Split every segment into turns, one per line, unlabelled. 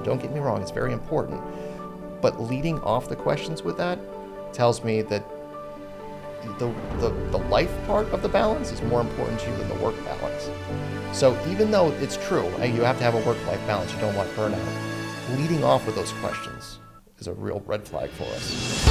Don't get me wrong, it's very important. But leading off the questions with that tells me that the life part of the balance is more important to you than the work balance. So even though it's true, you have to have a work-life balance, you don't want burnout, leading off with those questions is a real red flag for us.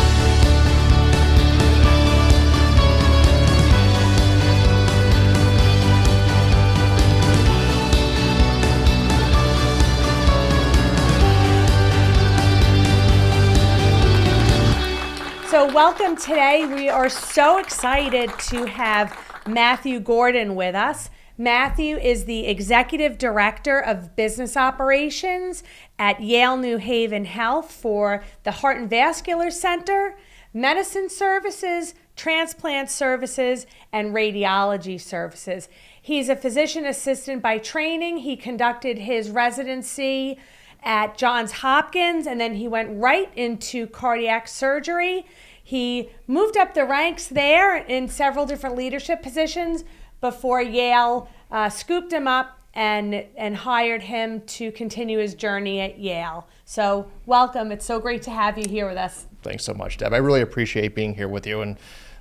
So welcome today. We are so excited to have Matthew Gordon with us. Matthew is the Executive Director of Business Operations at Yale New Haven Health for the Heart and Vascular Center, Medicine Services, Transplant Services, and Radiology Services. He's a physician assistant by training. He conducted his residency at Johns Hopkins, and then he went right into cardiac surgery. He moved up the ranks there in several different leadership positions before Yale scooped him up and hired him to continue his journey at Yale. So welcome. It's so great to have you here with us.
Thanks so much, Deb. I really appreciate being here with you and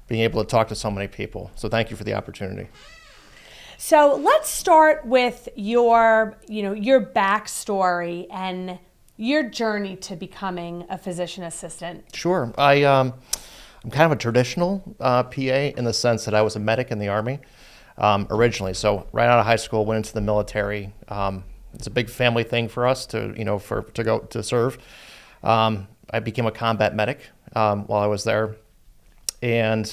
being able to talk to so many people. So thank you for the opportunity.
So let's start with your backstory and your journey to becoming a physician assistant.
Sure. I'm kind of a traditional PA in the sense that I was a medic in the Army originally. So right out of high school, went into the military. It's a big family thing for us to go to serve. I became a combat medic while I was there, and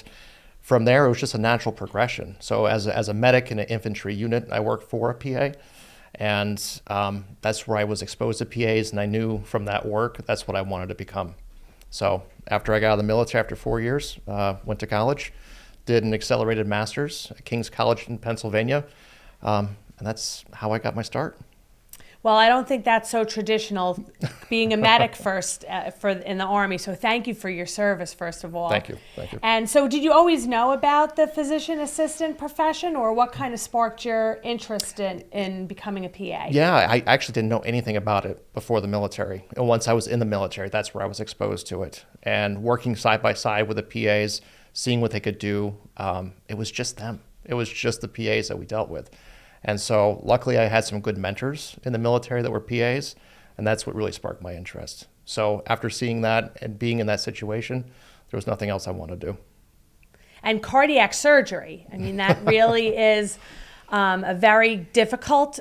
from there, it was just a natural progression. So as a medic in an infantry unit, I worked for a PA, and that's where I was exposed to PAs, and I knew from that work, that's what I wanted to become. So after I got out of the military, after 4 years, went to college, did an accelerated master's at King's College in Pennsylvania, and that's how I got my start.
Well, I don't think that's so traditional, being a medic first in the Army. So thank you for your service, first of all.
Thank you.
And so did you always know about the physician assistant profession, or what kind of sparked your interest in becoming a PA?
Yeah, I actually didn't know anything about it before the military. And once I was in the military, that's where I was exposed to it. And working side by side with the PAs, seeing what they could do, it was just them. It was just the PAs that we dealt with. And so luckily I had some good mentors in the military that were PAs, and that's what really sparked my interest. So after seeing that and being in that situation, there was nothing else I wanted to do.
And cardiac surgery, I mean, that really is a very difficult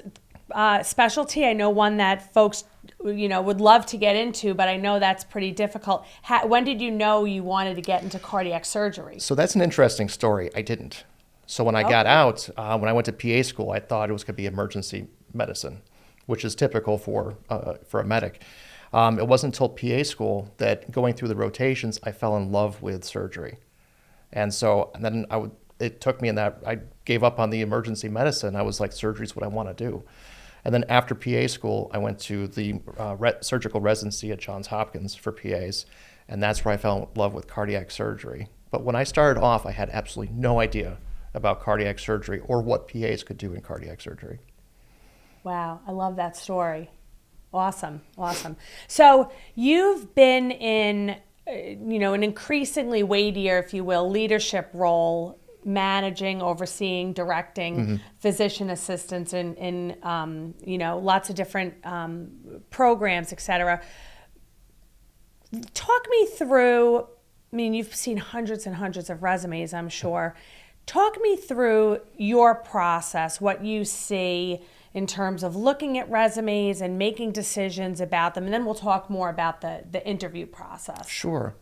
specialty. I know one that folks would love to get into, but I know that's pretty difficult. When did you know you wanted to get into cardiac surgery? So
that's an interesting story. I didn't. So when I got out, when I went to PA school, I thought it was going to be emergency medicine, which is typical for a medic. It wasn't until PA school that going through the rotations, I fell in love with surgery. And then it took me in that, I gave up on the emergency medicine. I was like, surgery is what I want to do. And then after PA school, I went to the surgical residency at Johns Hopkins for PAs. And that's where I fell in love with cardiac surgery. But when I started off, I had absolutely no idea about cardiac surgery or what PAs could do in cardiac surgery.
Wow, I love that story. Awesome. So you've been in, an increasingly weightier, if you will, leadership role, managing, overseeing, directing physician assistants in lots of different programs, et cetera. Talk me through, you've seen hundreds and hundreds of resumes, I'm sure. Talk me through your process, what you see in terms of looking at resumes and making decisions about them, and then we'll talk more about the interview process.
Sure.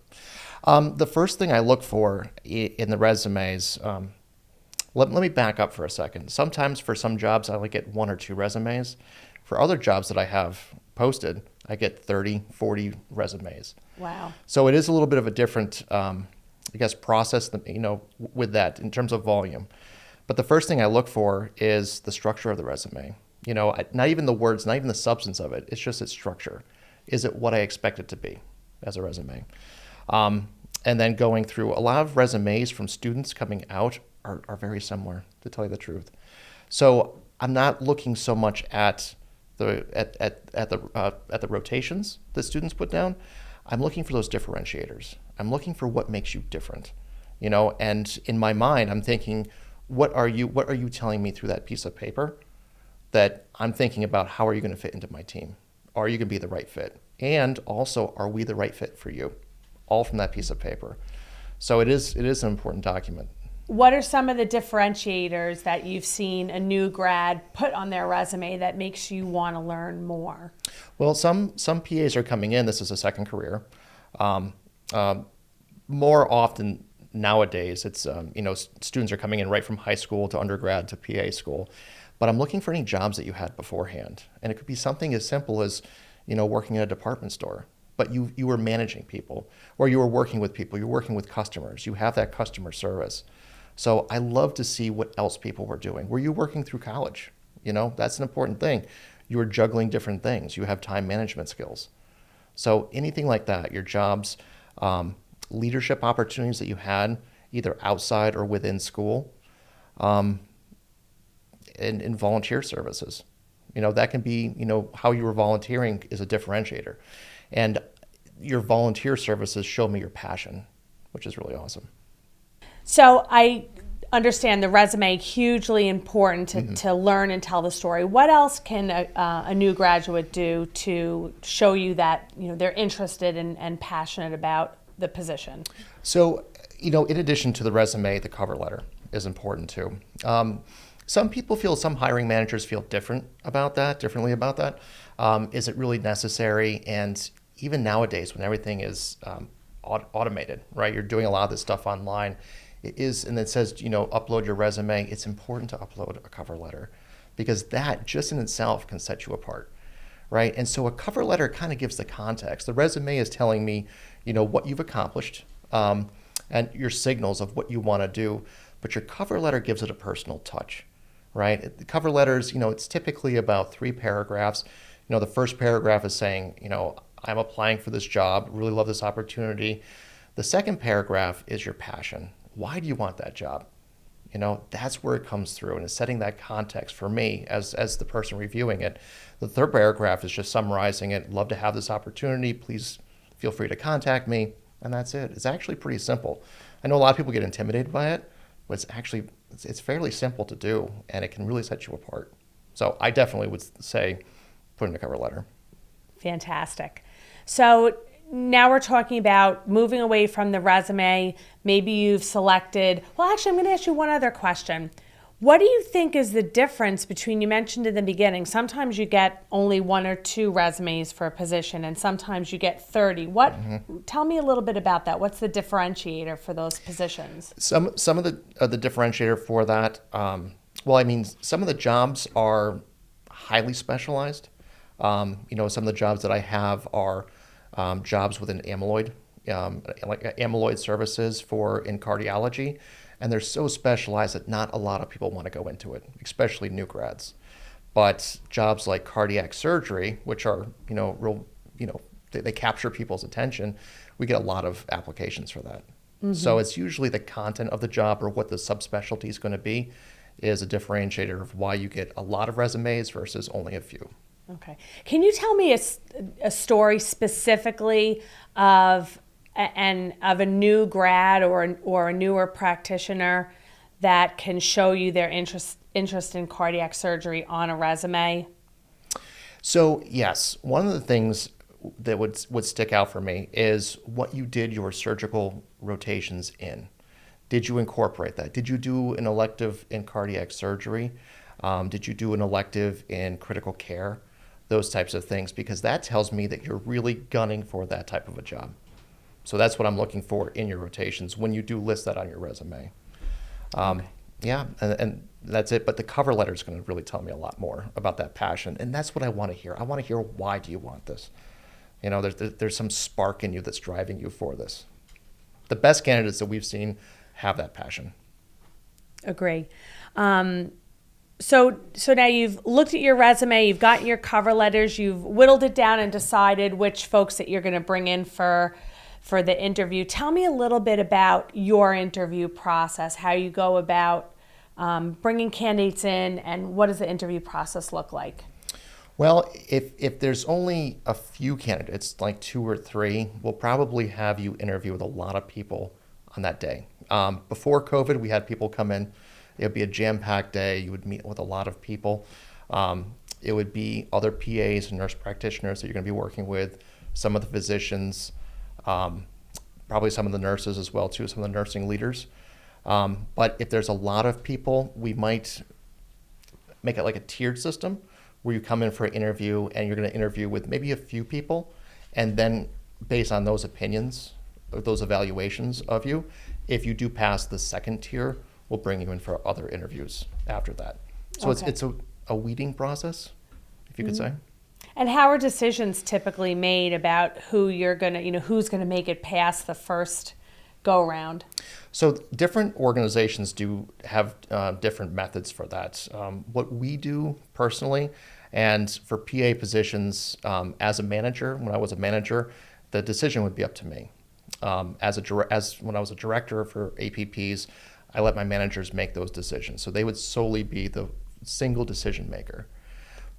The first thing I look for in the resumes, let me back up for a second. Sometimes for some jobs, I only get 1 or 2 resumes. For other jobs that I have posted, I get 30, 40 resumes.
Wow.
So it is a little bit of a different process, with that in terms of volume. But the first thing I look for is the structure of the resume. Not even the words, not even the substance of it. It's just its structure. Is it what I expect it to be as a resume? And then going through a lot of resumes from students coming out are very similar, to tell you the truth. So I'm not looking so much at at the rotations that students put down, I'm looking for those differentiators. I'm looking for what makes you different, and in my mind, I'm thinking, what are you telling me through that piece of paper that I'm thinking about? How are you going to fit into my team? Are you going to be the right fit? And also, are we the right fit for you? All from that piece of paper. So it is an important document.
What are some of the differentiators that you've seen a new grad put on their resume that makes you want to learn more?
Well, some PAs are coming in. This is a second career. More often nowadays, it's students are coming in right from high school to undergrad to PA school. But I'm looking for any jobs that you had beforehand, and it could be something as simple as working at a department store. But you were managing people, or you were working with people, you're working with customers. You have that customer service. So I love to see what else people were doing. Were you working through college? That's an important thing. You were juggling different things. You have time management skills. So anything like that, your jobs, leadership opportunities that you had either outside or within school, and volunteer services. That can be, how you were volunteering is a differentiator. And your volunteer services show me your passion, which is really awesome.
So I understand the resume, hugely important to learn and tell the story. What else can a new graduate do to show you that they're interested and passionate about the position?
So, in addition to the resume, the cover letter is important too. Some hiring managers feel differently about that. Is it really necessary? And even nowadays, when everything is automated, right? You're doing a lot of this stuff online. It is, and it says, upload your resume. It's important to upload a cover letter because that just in itself can set you apart, right? And so a cover letter kind of gives the context. The resume is telling me, what you've accomplished and your signals of what you want to do, but your cover letter gives it a personal touch, right? The cover letters, it's typically about 3 paragraphs. The first paragraph is saying, I'm applying for this job, really love this opportunity. The second paragraph is your passion. Why do you want that job? That's where it comes through, and it's setting that context for me as the person reviewing it. The third paragraph is just summarizing it. Love to have this opportunity. Please feel free to contact me. And that's it. It's actually pretty simple. I know a lot of people get intimidated by it, but it's fairly simple to do, and it can really set you apart. So I definitely would say put in a cover letter.
Fantastic. So now we're talking about moving away from the resume. Maybe you've selected, well, actually, I'm going to ask you one other question. What do you think is the difference between, you mentioned in the beginning, sometimes you get only 1 or 2 resumes for a position, and sometimes you get 30. Tell me a little bit about that. What's the differentiator for those positions?
Some of the differentiator for that, some of the jobs are highly specialized. Some of the jobs that I have are jobs within amyloid, like amyloid services in cardiology, and they're so specialized that not a lot of people want to go into it, especially new grads. But jobs like cardiac surgery, which are they capture people's attention, we get a lot of applications for that. Mm-hmm. So it's usually the content of the job or what the subspecialty is going to be is a differentiator of why you get a lot of resumes versus only a few.
Okay. Can you tell me a story specifically of a new grad or a newer practitioner that can show you their interest in cardiac surgery on a resume?
So yes, one of the things that would stick out for me is what you did your surgical rotations in. Did you incorporate that? Did you do an elective in cardiac surgery? Did you do an elective in critical care? Those types of things, because that tells me that you're really gunning for that type of a job. So that's what I'm looking for in your rotations when you do list that on your resume. Okay. Yeah, and that's it. But the cover letter is going to really tell me a lot more about that passion, and that's what I want to hear. I want to hear, why do you want this? There's some spark in you that's driving you for this. The best candidates that we've seen have that passion.
Agree. So now you've looked at your resume, you've gotten your cover letters, you've whittled it down and decided which folks that you're going to bring in for the interview. Tell me a little bit about your interview process, how you go about bringing candidates in, and what does the interview process look like?
Well, if there's only a few candidates, like 2 or 3, we'll probably have you interview with a lot of people on that day. Before COVID, we had people come in. It would be a jam-packed day. You would meet with a lot of people. It would be other PAs and nurse practitioners that you're going to be working with, some of the physicians, probably some of the nurses as well too, some of the nursing leaders. But if there's a lot of people, we might make it like a tiered system where you come in for an interview and you're going to interview with maybe a few people, and then based on those opinions, those evaluations of you, if you do pass the second tier, we'll bring you in for other interviews after that. So
Okay.
it's a weeding process, if you could say.
And how are decisions typically made about who you're going to, who's going to make it past the first go around?
So different organizations do have different methods for that. What we do personally, and for PA positions as a manager, when I was a manager, the decision would be up to me. As when I was a director for APPs, I let my managers make those decisions. So they would solely be the single decision maker.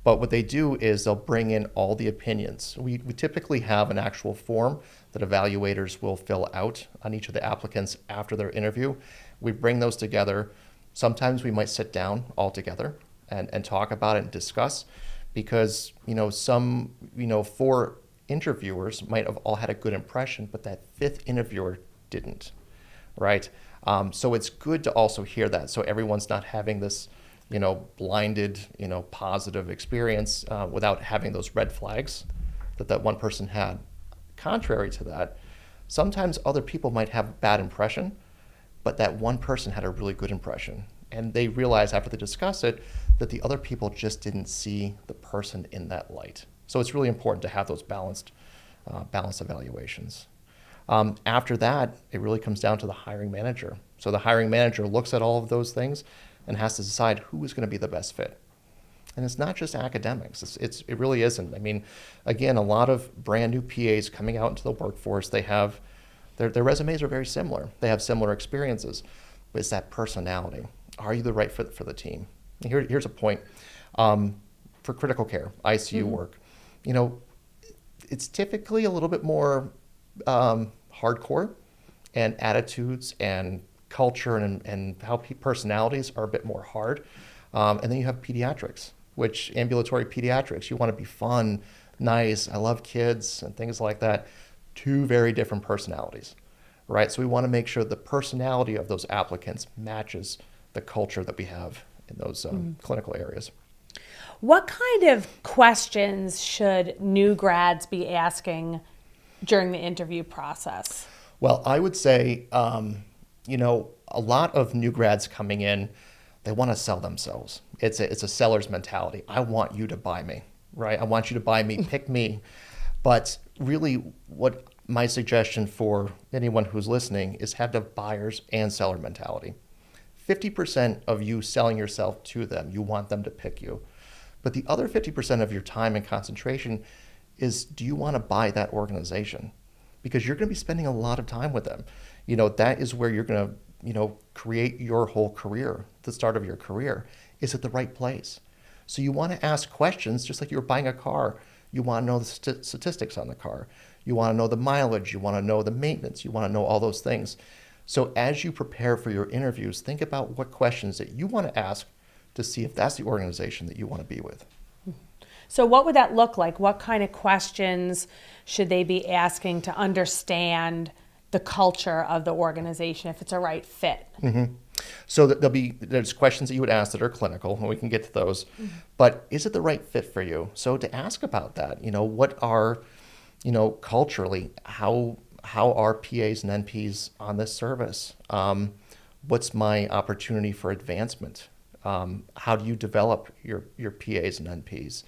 But what they do is they'll bring in all the opinions. We typically have an actual form that evaluators will fill out on each of the applicants after their interview. We bring those together. Sometimes we might sit down all together and talk about it and discuss, because some 4 interviewers might have all had a good impression, but that 5th interviewer didn't, right? So it's good to also hear that, so everyone's not having this blinded, positive experience without having those red flags that one person had. Contrary to that, sometimes other people might have a bad impression, but that one person had a really good impression. And they realize after they discuss it that the other people just didn't see the person in that light. So it's really important to have those balanced evaluations. After that, it really comes down to the hiring manager. So the hiring manager looks at all of those things and has to decide who is going to be the best fit. And it's not just academics. It really isn't. I mean, again, a lot of brand new PAs coming out into the workforce, they have, their resumes are very similar. They have similar experiences, but it's that personality. Are you the right fit for the team? And here's a point. For critical care, ICU work, it's typically a little bit more hardcore, and attitudes and culture and how personalities are a bit more hard. And then you have pediatrics, which ambulatory pediatrics, you want to be fun, nice, I love kids and things like that. 2 very different personalities, right? So we want to make sure the personality of those applicants matches the culture that we have in those clinical areas.
What kind of questions should new grads be asking during the interview process?
Well, I would say, a lot of new grads coming in, they want to sell themselves. It's a seller's mentality. I want you to buy me, right? I want you to buy me, pick me. But really, what my suggestion for anyone who's listening is have the buyer's and seller mentality. 50% of you selling yourself to them, you want them to pick you. But the other 50% of your time and concentration is, do you want to buy that organization? Because you're going to be spending a lot of time with them. That is where you're going to, create your whole career, the start of your career. Is it the right place? So you want to ask questions, just like you were buying a car. You want to know the statistics on the car. You want to know the mileage. You want to know the maintenance. You want to know all those things. So as you prepare for your interviews, think about what questions that you want to ask to see if that's the organization that you want to be with.
So what would that look like? What kind of questions should they be asking to understand the culture of the organization, if it's a right fit?
Mm-hmm. So there's questions that you would ask that are clinical, and we can get to those. But is it the right fit for you? So to ask about that, what are, culturally, how are PAs and NPs on this service? What's my opportunity for advancement? How do you develop your PAs and NPs?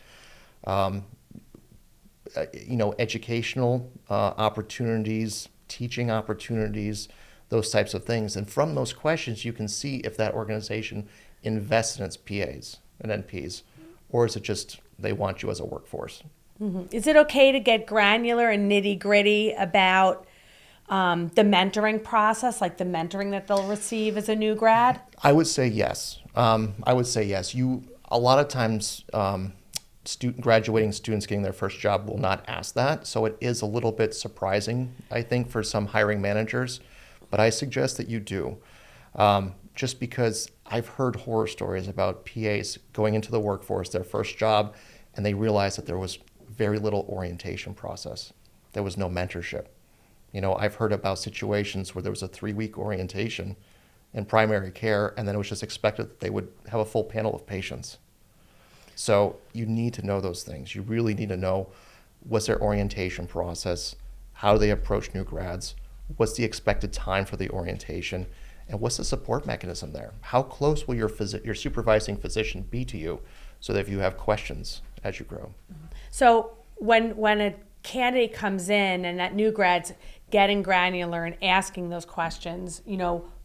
Educational opportunities, teaching opportunities, those types of things. And from those questions, you can see if that organization invests in its PAs and NPs, or is it just they want you as a workforce?
Mm-hmm. Is it okay to get granular and nitty gritty about the mentoring process, like the mentoring that they'll receive as a new grad?
I would say yes. A lot of times, graduating students getting their first job will not ask that. So it is a little bit surprising, I think, for some hiring managers. But I suggest that you do. Just because I've heard horror stories about PAs going into the workforce, their first job, and they realized that there was very little orientation process. There was no mentorship. I've heard about situations where there was a 3-week orientation in primary care, and then it was just expected that they would have a full panel of patients. So you need to know those things. You really need to know what's their orientation process, how do they approach new grads, what's the expected time for the orientation, and what's the support mechanism there? How close will your supervising physician be to you so that if you have questions as you grow?
So when a candidate comes in and that new grad's getting granular and asking those questions,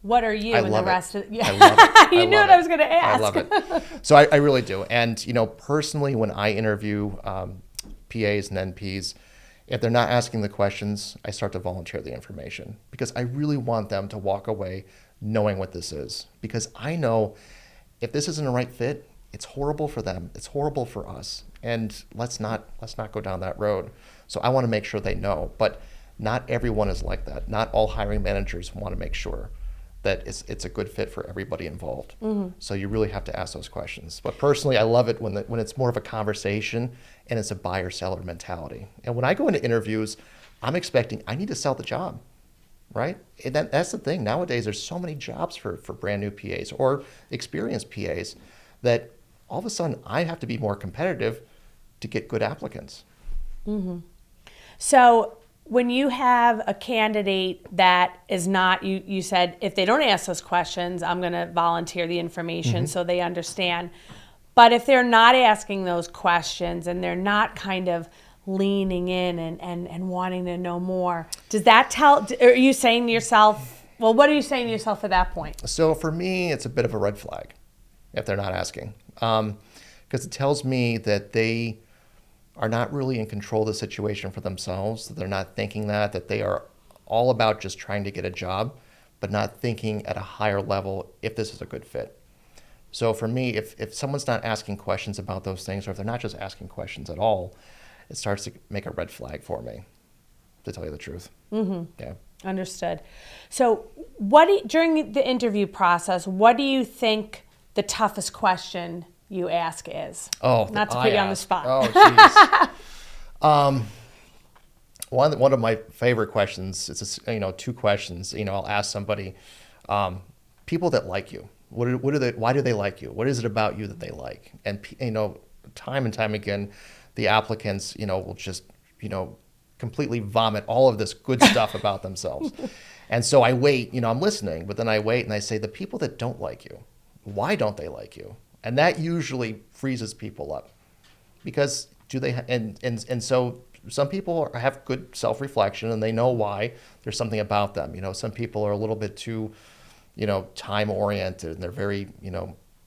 what are you and the rest of
I love it.
You knew what I was going to ask.
I love it. So I really do. And, personally, when I interview PAs and NPs, if they're not asking the questions, I start to volunteer the information because I really want them to walk away knowing what this is. Because I know if this isn't a right fit, it's horrible for them. It's horrible for us. And let's not go down that road. So I want to make sure they know. But not everyone is like that. Not all hiring managers want to make sure that it's a good fit for everybody involved. Mm-hmm. So you really have to ask those questions. But personally, I love it when it's more of a conversation and it's a buyer-seller mentality. And when I go into interviews, I'm expecting I need to sell the job, right? And that's the thing. Nowadays, there's so many jobs for brand new PAs or experienced PAs that all of a sudden I have to be more competitive to get good applicants.
Mm-hmm. So when you have a candidate that is not, you said, if they don't ask those questions, I'm going to volunteer the information so they understand. But if they're not asking those questions and they're not kind of leaning in and wanting to know more, does that are you saying to yourself, well, what are you saying to yourself at that point?
So for me, it's a bit of a red flag if they're not asking. Because it tells me that they are not really in control of the situation for themselves, that they're not thinking that they are all about just trying to get a job, but not thinking at a higher level if this is a good fit. So for me, if someone's not asking questions about those things, or if they're not just asking questions at all, it starts to make a red flag for me, to tell you the truth. Mm-hmm. Yeah.
Understood. So during the interview process, what do you think the toughest question you ask is? Not to put you on the spot.
Oh, geez. One of my favorite questions, it's 2 questions. I'll ask somebody, people that like you. Why do they like you? What is it about you that they like? And time and time again, the applicants, will just completely vomit all of this good stuff about themselves. And so I wait. I'm listening, but then I wait and I say, the people that don't like you, why don't they like you? And that usually freezes people up, because and so some people have good self-reflection and they know why. There's something about them. Some people are a little bit too, time oriented, and they're very,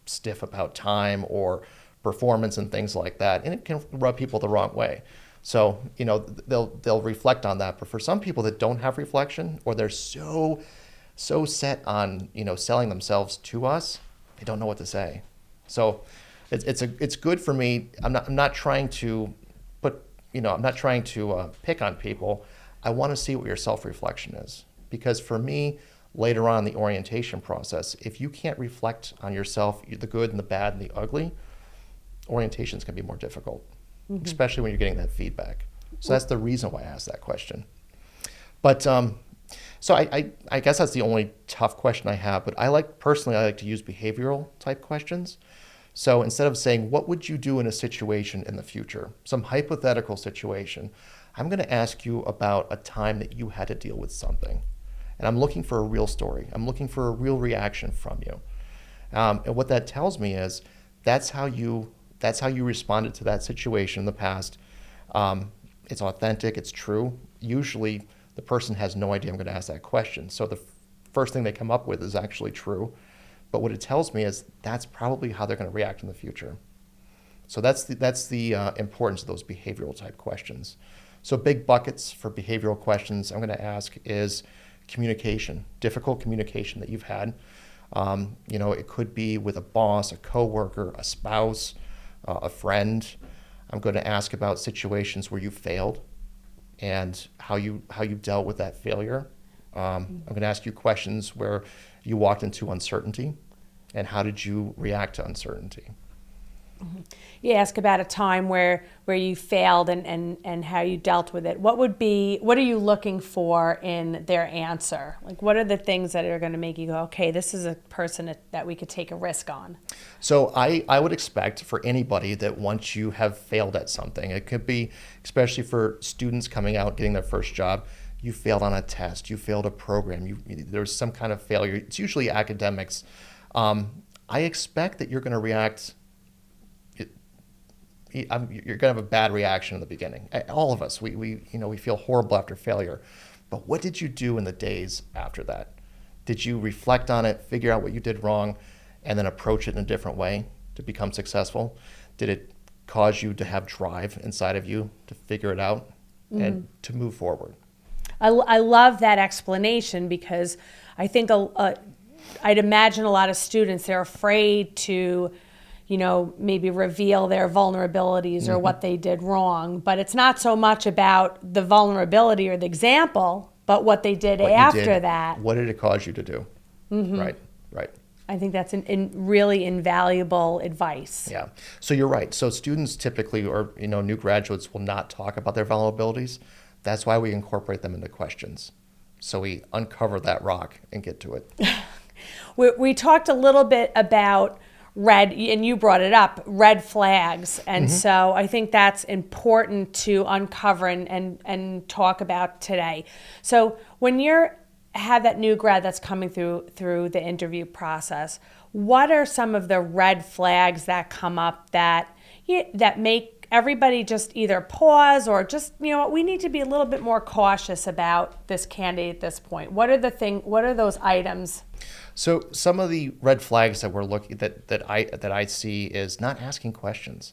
stiff about time or performance and things like that. And it can rub people the wrong way. So, they'll reflect on that. But for some people that don't have reflection, or they're so set on, selling themselves to us, they don't know what to say. So it's good for me. I'm not trying to pick on people. I want to see what your self-reflection is, because for me, later on in the orientation process, if you can't reflect on yourself, the good and the bad and the ugly, orientations can be more difficult, especially when you're getting that feedback. So that's the reason why I asked that question. But so I guess that's the only tough question I have. But I like to use behavioral type questions. So instead of saying, what would you do in a situation in the future, some hypothetical situation, I'm going to ask you about a time that you had to deal with something. And I'm looking for a real story. I'm looking for a real reaction from you. And what that tells me is that's how you responded to that situation in the past. It's authentic. It's true. Usually the person has no idea I'm going to ask that question. So the first thing they come up with is actually true. But what it tells me is that's probably how they're going to react in the future. So that's the importance of those behavioral type questions. So big buckets for behavioral questions I'm going to ask is communication, difficult communication that you've had. It could be with a boss, a coworker, a spouse, a friend. I'm going to ask about situations where you failed and how you dealt with that failure. I'm going to ask you questions where you walked into uncertainty and how did you react to uncertainty.
You ask about a time where you failed and how you dealt with it. What are you looking for in their answer? Like, what are the things that are going to make you go, okay, this is a person that we could take a risk on?
So I would expect for anybody that once you have failed at something, it could be, especially for students coming out, getting their first job, you failed on a test, you failed a program, there's some kind of failure. It's usually academics. I expect that you're going to react. You're going to have a bad reaction in the beginning. All of us, we feel horrible after failure. But what did you do in the days after that? Did you reflect on it, figure out what you did wrong, and then approach it in a different way to become successful? Did it cause you to have drive inside of you to figure it out and to move forward?
I love that explanation because I think I'd imagine a lot of students, they're afraid to maybe reveal their vulnerabilities or what they did wrong. But it's not so much about the vulnerability or the example, but what they did after that.
What did it cause you to do? Right.
I think that's really invaluable advice.
Yeah. So you're right. So students typically, or new graduates, will not talk about their vulnerabilities. That's why we incorporate them into questions. So we uncover that rock and get to it.
We talked a little bit about red, and you brought it up, red flags. And so I think that's important to uncover and talk about today. So when you have that new grad that's coming through the interview process, what are some of the red flags that come up that make everybody just either pause or just, we need to be a little bit more cautious about this candidate at this point? What are those items?
So some of the red flags that we're looking that I see is not asking questions.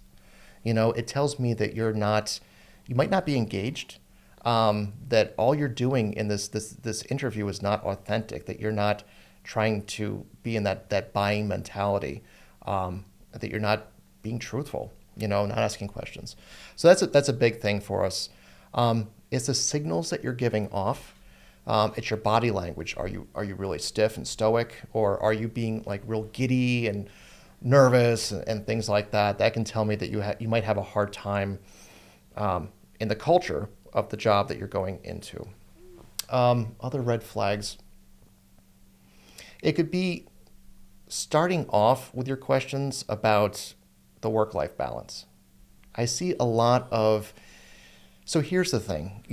It tells me that you might not be engaged, that all you're doing in this interview is not authentic, that you're not trying to be in that buying mentality, that you're not being truthful, not asking questions. So that's a big thing for us. It's the signals that you're giving off. It's your body language. Are you really stiff and stoic, or are you being like real giddy and nervous and things like that? That can tell me that you might have a hard time in the culture of the job that you're going into. Other red flags. It could be starting off with your questions about the work-life balance. I see a lot of. So here's the thing,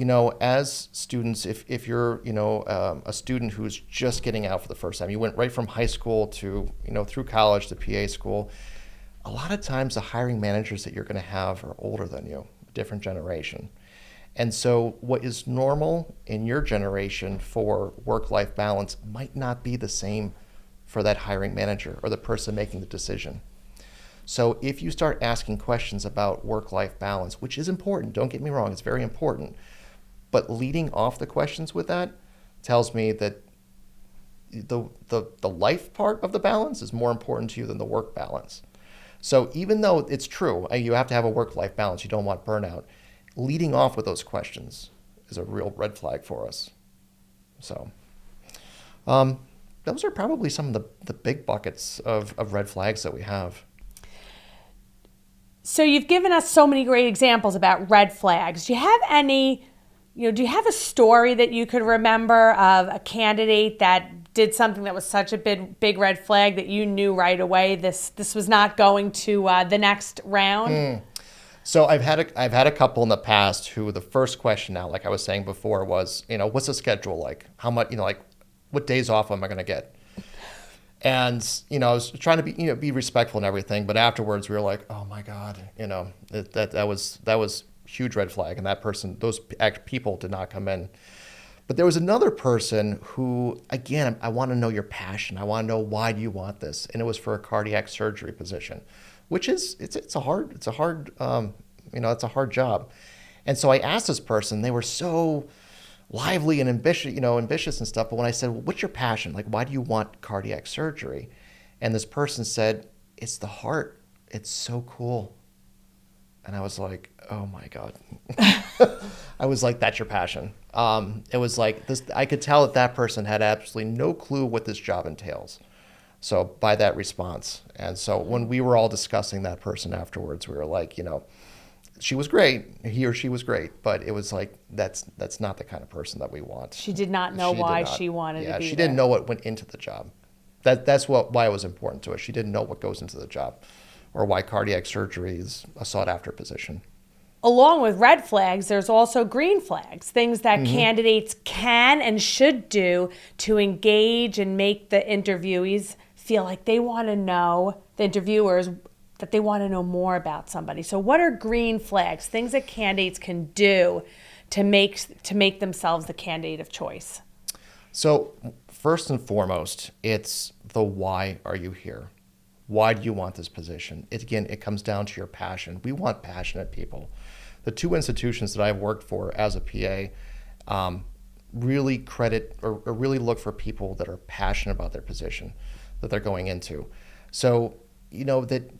as students, if you're, a student who's just getting out for the first time, you went right from high school to, through college to PA school, a lot of times the hiring managers that you're going to have are older than you, a different generation. And so what is normal in your generation for work-life balance might not be the same for that hiring manager or the person making the decision. So if you start asking questions about work-life balance, which is important, don't get me wrong, it's very important, but leading off the questions with that tells me that the life part of the balance is more important to you than the work balance. So even though it's true, you have to have a work-life balance, you don't want burnout, leading off with those questions is a real red flag for us. So those are probably some of the big buckets of red flags that we have.
So you've given us so many great examples about red flags. Do you have any, do you have a story that you could remember of a candidate that did something that was such a big red flag that you knew right away this was not going to the next round?
So I've had a couple in the past who the first question now, like I was saying before, was, what's the schedule like? How much, like what days off am I going to get? And, I was trying to be respectful and everything, but afterwards we were like, oh my God, that was huge red flag. And those people did not come in. But there was another person who, again, I want to know your passion. I want to know, why do you want this? And it was for a cardiac surgery position, which is, it's a hard job. And so I asked this person, they were so lively and ambitious and stuff. But when I said, well, what's your passion? Like, why do you want cardiac surgery? And this person said, it's the heart. It's so cool. And I was like, oh my God. I was like, that's your passion. It was like this. I could tell that person had absolutely no clue what this job entails. So by that response. And so when we were all discussing that person afterwards, we were like, she was great. He or she was great. But it was like, that's not the kind of person that we want.
She did not know why she wanted to be
she
there.
didn't know what went into the job. That's why it was important to us. She didn't know what goes into the job or why cardiac surgery is a sought after position.
Along with red flags, there's also green flags, things that candidates can and should do to engage and make the interviewees feel like they want to know, the interviewers, that they want to know more about somebody. So what are green flags, things that candidates can do to make themselves the candidate of choice?
So first and foremost, it's the why are you here? Why do you want this position? It comes down to your passion. We want passionate people. The two institutions that I've worked for as a PA really credit or really look for people that are passionate about their position that they're going into. So, that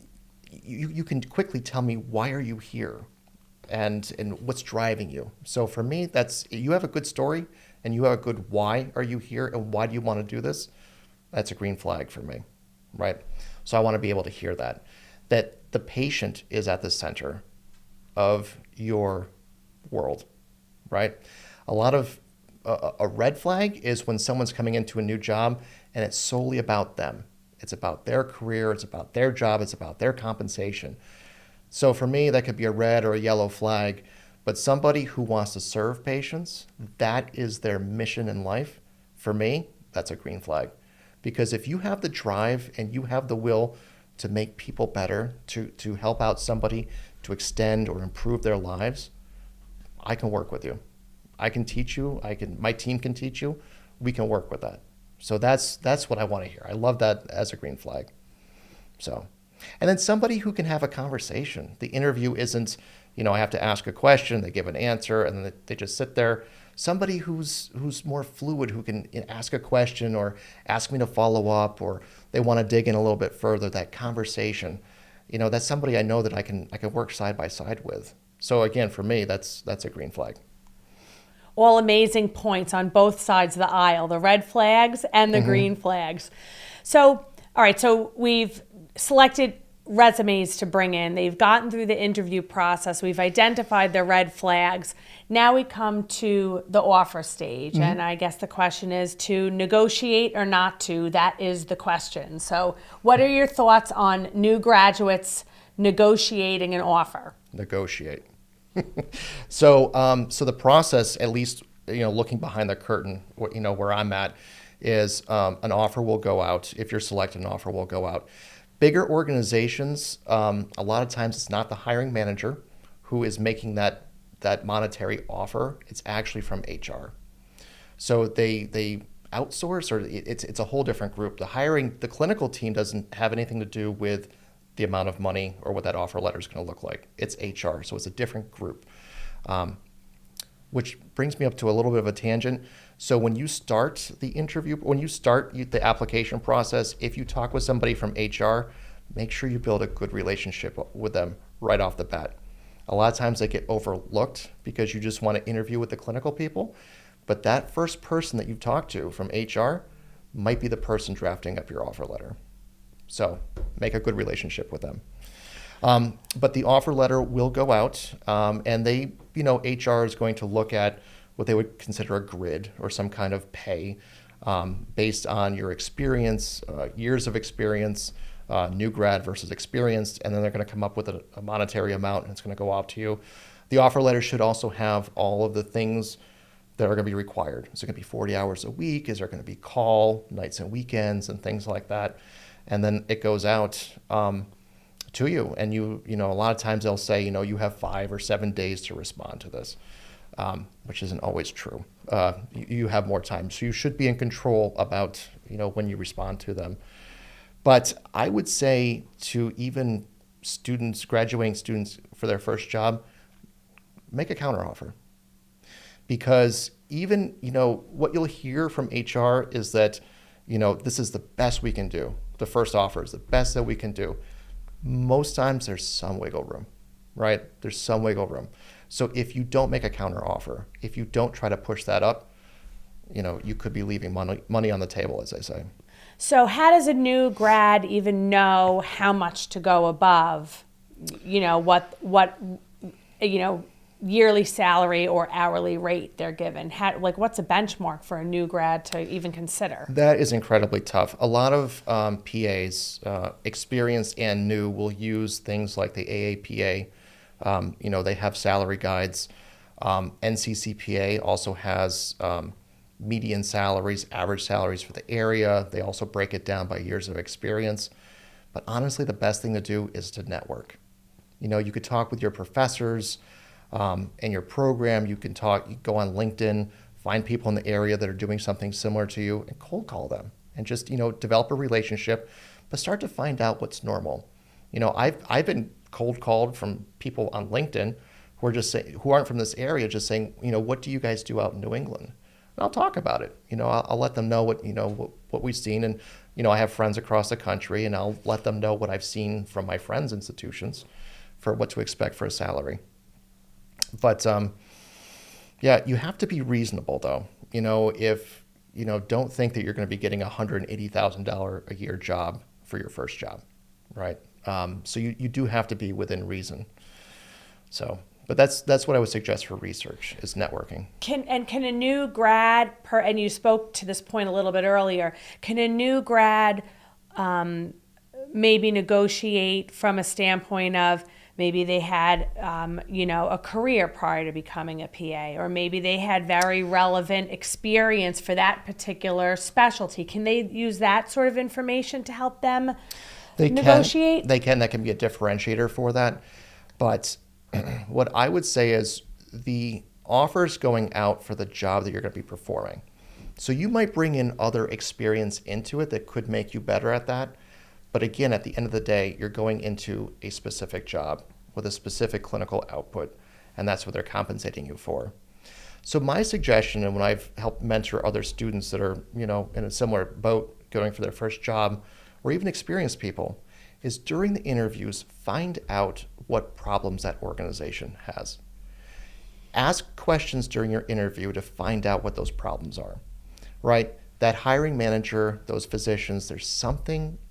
you can quickly tell me, why are you here? And what's driving you? So for me, that's, you have a good story and you have a good why are you here and why do you want to do this? That's a green flag for me, right? So I want to be able to hear that the patient is at the center of your world, right? A lot of a red flag is when someone's coming into a new job and it's solely about them. It's about their career, it's about their job, it's about their compensation. So for me, that could be a red or a yellow flag, but somebody who wants to serve patients, that is their mission in life. For me, that's a green flag. Because if you have the drive and you have the will to make people better, to help out somebody, to extend or improve their lives, I can work with you. I can teach you. My team can teach you. We can work with that. So that's what I want to hear. I love that as a green flag. So, and then somebody who can have a conversation. The interview isn't, I have to ask a question, they give an answer, and then they just sit there. Somebody who's more fluid, who can ask a question or ask me to follow up, or they want to dig in a little bit further. That conversation, that's somebody I know that I can work side by side with. So again, for me, that's a green flag.
All amazing points on both sides of the aisle, the red flags and the green flags. So, all right, so we've selected resumes to bring in. They've gotten through the interview process. We've identified the red flags. Now we come to the offer stage. And I guess the question is to negotiate or not to. That is the question. So what are your thoughts on new graduates negotiating an offer?
Negotiate. So the process, at least, looking behind the curtain, where I'm at, is an offer will go out. If you're selected, an offer will go out. Bigger organizations, a lot of times it's not the hiring manager who is making that monetary offer. It's actually from HR. So they outsource, or it's a whole different group. The clinical team doesn't have anything to do with the amount of money or what that offer letter is going to look like. It's HR, so it's a different group. Which brings me up to a little bit of a tangent. So when you start the interview, when you start the application process, if you talk with somebody from HR, make sure you build a good relationship with them right off the bat. A lot of times they get overlooked because you just want to interview with the clinical people, but that first person that you talk to from HR might be the person drafting up your offer letter. So make a good relationship with them. But the offer letter will go out, and HR is going to look at what they would consider a grid or some kind of pay based on your experience, years of experience, new grad versus experienced, and then they're going to come up with a monetary amount, and it's going to go out to you. The offer letter should also have all of the things that are going to be required. Is it going to be 40 hours a week? Is there going to be call, nights and weekends, and things like that? And then it goes out to you, and a lot of times they'll say, you have 5 or 7 days to respond to this, which isn't always true. You have more time, so you should be in control about when you respond to them. But I would say to even graduating students for their first job, make a counteroffer, because even what you'll hear from HR is that this is the best we can do. The first offer is the best that we can do. Most times there's some wiggle room. right? There's some wiggle room. So if you don't make a counter offer, if you don't try to push that up, you could be leaving money on the table, as I say.
So how does a new grad even know how much to go above, what yearly salary or hourly rate they're given? What's a benchmark for a new grad to even consider?
That is incredibly tough. A lot of PAs, experienced and new, will use things like the AAPA. They have salary guides. NCCPA also has median salaries, average salaries for the area. They also break it down by years of experience. But honestly, the best thing to do is to network. You could talk with your professors in your program. You go on LinkedIn, find people in the area that are doing something similar to you and cold call them and just, develop a relationship, but start to find out what's normal. I've been cold called from people on LinkedIn who aren't from this area, just saying, what do you guys do out in New England? And I'll talk about it. I'll let them know what we've seen. And, I have friends across the country, and I'll let them know what I've seen from my friends' institutions for what to expect for a salary. But, you have to be reasonable, though. If, don't think that you're going to be getting a $180,000 a year job for your first job, right? So you do have to be within reason. So, but that's what I would suggest for research is networking.
Can a new grad, and you spoke to this point a little bit earlier, can a new grad maybe negotiate from a standpoint of maybe they had a career prior to becoming a PA, or maybe they had very relevant experience for that particular specialty? Can they use that sort of information to help them negotiate?
They can. That can be a differentiator for that. But what I would say is the offers going out for the job that you're going to be performing. So you might bring in other experience into it that could make you better at that. But again, at the end of the day, you're going into a specific job with a specific clinical output, and that's what they're compensating you for. So my suggestion, and when I've helped mentor other students that are, in a similar boat going for their first job, or even experienced people, is during the interviews, find out what problems that organization has. Ask questions during your interview to find out what those problems are, right? That hiring manager, those physicians,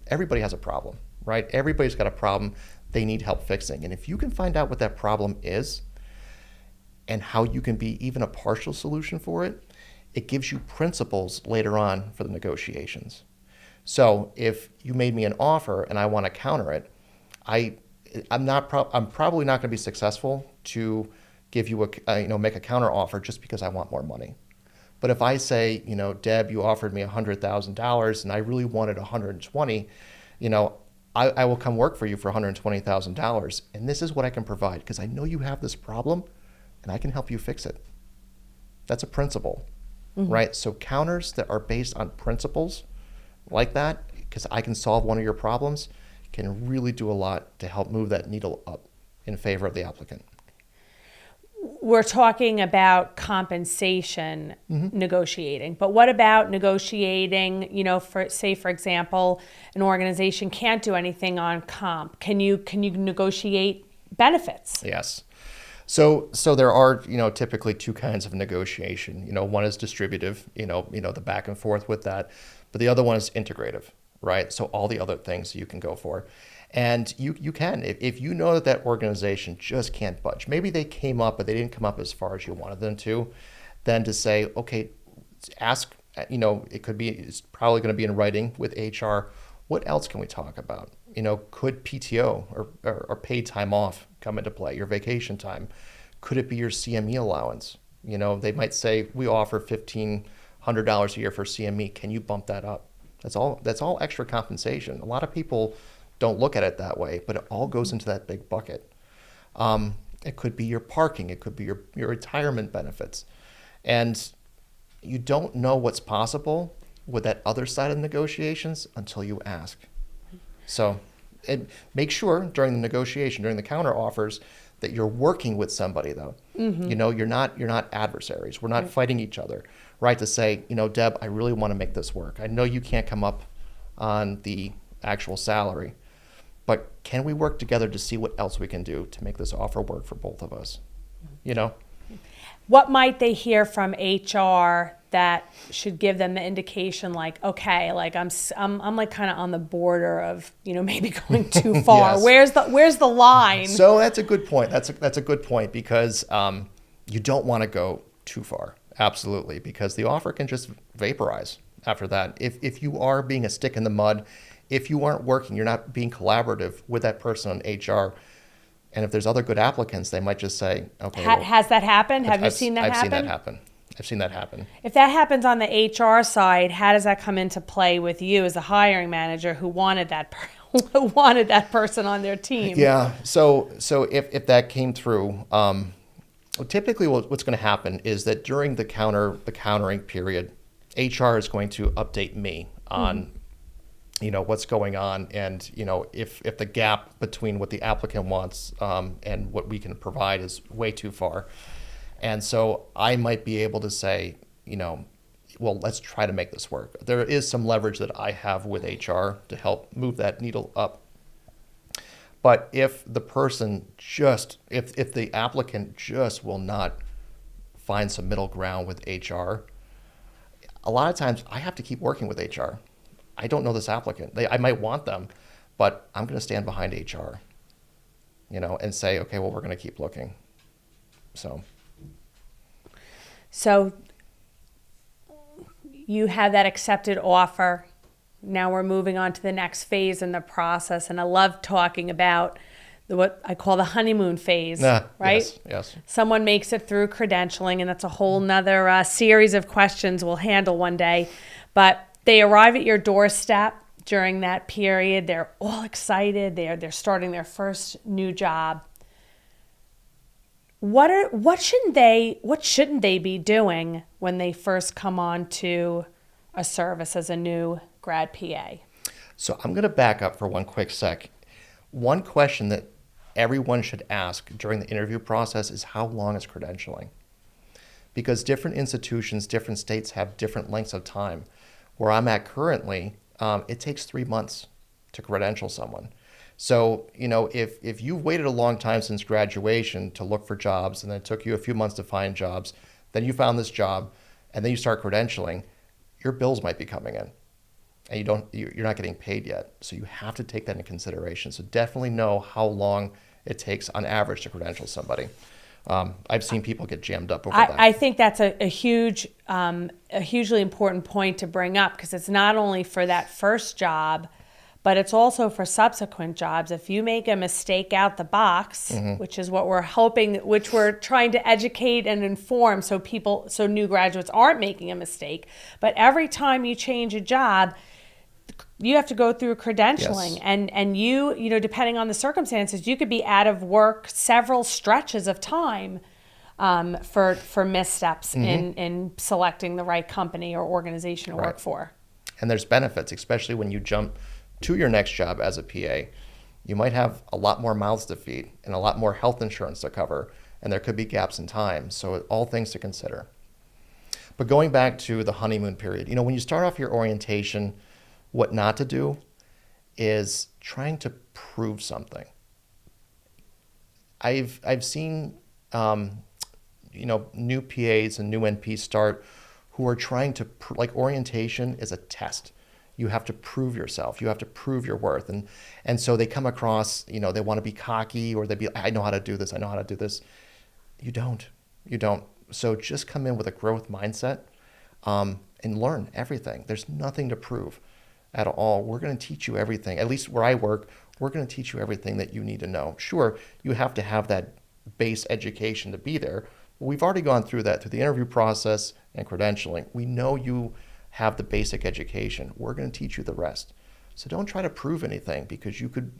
everybody has a problem, right? Everybody's got a problem they need help fixing. And if you can find out what that problem is and how you can be even a partial solution for it, it gives you principles later on for the negotiations. So if you made me an offer and I want to counter it, I'm probably not going to be successful to give you make a counter offer just because I want more money. But if I say, Deb, you offered me $100,000 and I really wanted 120, I will come work for you for $120,000. And this is what I can provide because I know you have this problem and I can help you fix it. That's a principle, right? So counters that are based on principles like that, because I can solve one of your problems, can really do a lot to help move that needle up in favor of the applicant.
We're talking about compensation negotiating, but what about negotiating, for example, an organization can't do anything on comp. Can you negotiate benefits?
Yes. So there are, typically two kinds of negotiation. One is distributive, the back and forth with that, but the other one is integrative, right? So all the other things you can go for. And you can, if you know that organization just can't budge, maybe they came up, but they didn't come up as far as you wanted them to, then to say, okay, ask, it's probably going to be in writing with HR, what else can we talk about? Could PTO or paid time off come into play, your vacation time? Could it be your CME allowance? They might say, we offer $1,500 a year for CME. Can you bump that up? That's all extra compensation. A lot of people don't look at it that way, but it all goes into that big bucket. It could be your parking. It could be your retirement benefits. And you don't know what's possible with that other side of negotiations until you ask. So make sure during the negotiation, during the counter offers, that you're working with somebody, though. You're not adversaries. We're not fighting each other, right? To say, Deb, I really want to make this work. I know you can't come up on the actual salary, but can we work together to see what else we can do to make this offer work for both of us? You know?
What might they hear from HR that should give them the indication, like, okay, like I'm like kind of on the border of, maybe going too far.
Yes.
Where's the line?
So that's a good point. That's a good point, because you don't want to go too far. Absolutely, because the offer can just vaporize after that. If you are being a stick in the mud, if you aren't working, you're not being collaborative with that person on HR. And if there's other good applicants, they might just say, okay.
Has that happened? Have you seen that
happen? I've seen that happen.
If that happens on the HR side, how does that come into play with you as a hiring manager who wanted that person on their team?
Yeah. So if that came through, typically what's going to happen is that during the countering period, HR is going to update me on what's going on, and if the gap between what the applicant wants and what we can provide is way too far. And so I might be able to say, well, let's try to make this work. There is some leverage that I have with HR to help move that needle up. But if the person if the applicant just will not find some middle ground with HR, a lot of times I have to keep working with HR. I don't know this applicant. I might want them, but I'm going to stand behind HR, and say, okay, well, we're going to keep looking.
So you have that accepted offer. Now we're moving on to the next phase in the process. And I love talking about what I call the honeymoon phase, right?
Yes.
Someone makes it through credentialing, and that's a whole nother series of questions we'll handle one day. But they arrive at your doorstep during that period. They're all excited. They're starting their first new job. What shouldn't they be doing when they first come on to a service as a new grad PA?
So I'm going to back up for one quick sec. One question that everyone should ask during the interview process is, how long is credentialing? Because different institutions, different states have different lengths of time. Where I'm at currently, it takes 3 months to credential someone. So, if you've waited a long time since graduation to look for jobs, and then it took you a few months to find jobs, then you found this job, and then you start credentialing, your bills might be coming in, and you're not getting paid yet. So you have to take that into consideration. So definitely know how long it takes on average to credential somebody. I've seen people get jammed up over that.
I think that's a hugely important point to bring up, because it's not only for that first job, but it's also for subsequent jobs. If you make a mistake out the box, which is what we're trying to educate and inform so new graduates aren't making a mistake. But every time you change a job, you have to go through credentialing. Yes. And you depending on the circumstances, you could be out of work several stretches of time for missteps in selecting the right company or organization to work for.
And there's benefits, especially when you jump to your next job as a PA. You might have a lot more mouths to feed and a lot more health insurance to cover, and there could be gaps in time. So all things to consider. But going back to the honeymoon period, when you start off your orientation, what not to do is trying to prove something. I've seen new PAs and new NPs start who are trying to orientation is a test. You have to prove yourself. You have to prove your worth, and so they come across they want to be cocky, or I know how to do this. I know how to do this. You don't. So just come in with a growth mindset and learn everything. There's nothing to prove at all. We're going to teach you everything. At least where I work, we're going to teach you everything that you need to know. Sure, you have to have that base education to be there. But we've already gone through that through the interview process and credentialing. We know you have the basic education. We're going to teach you the rest. So don't try to prove anything, because you could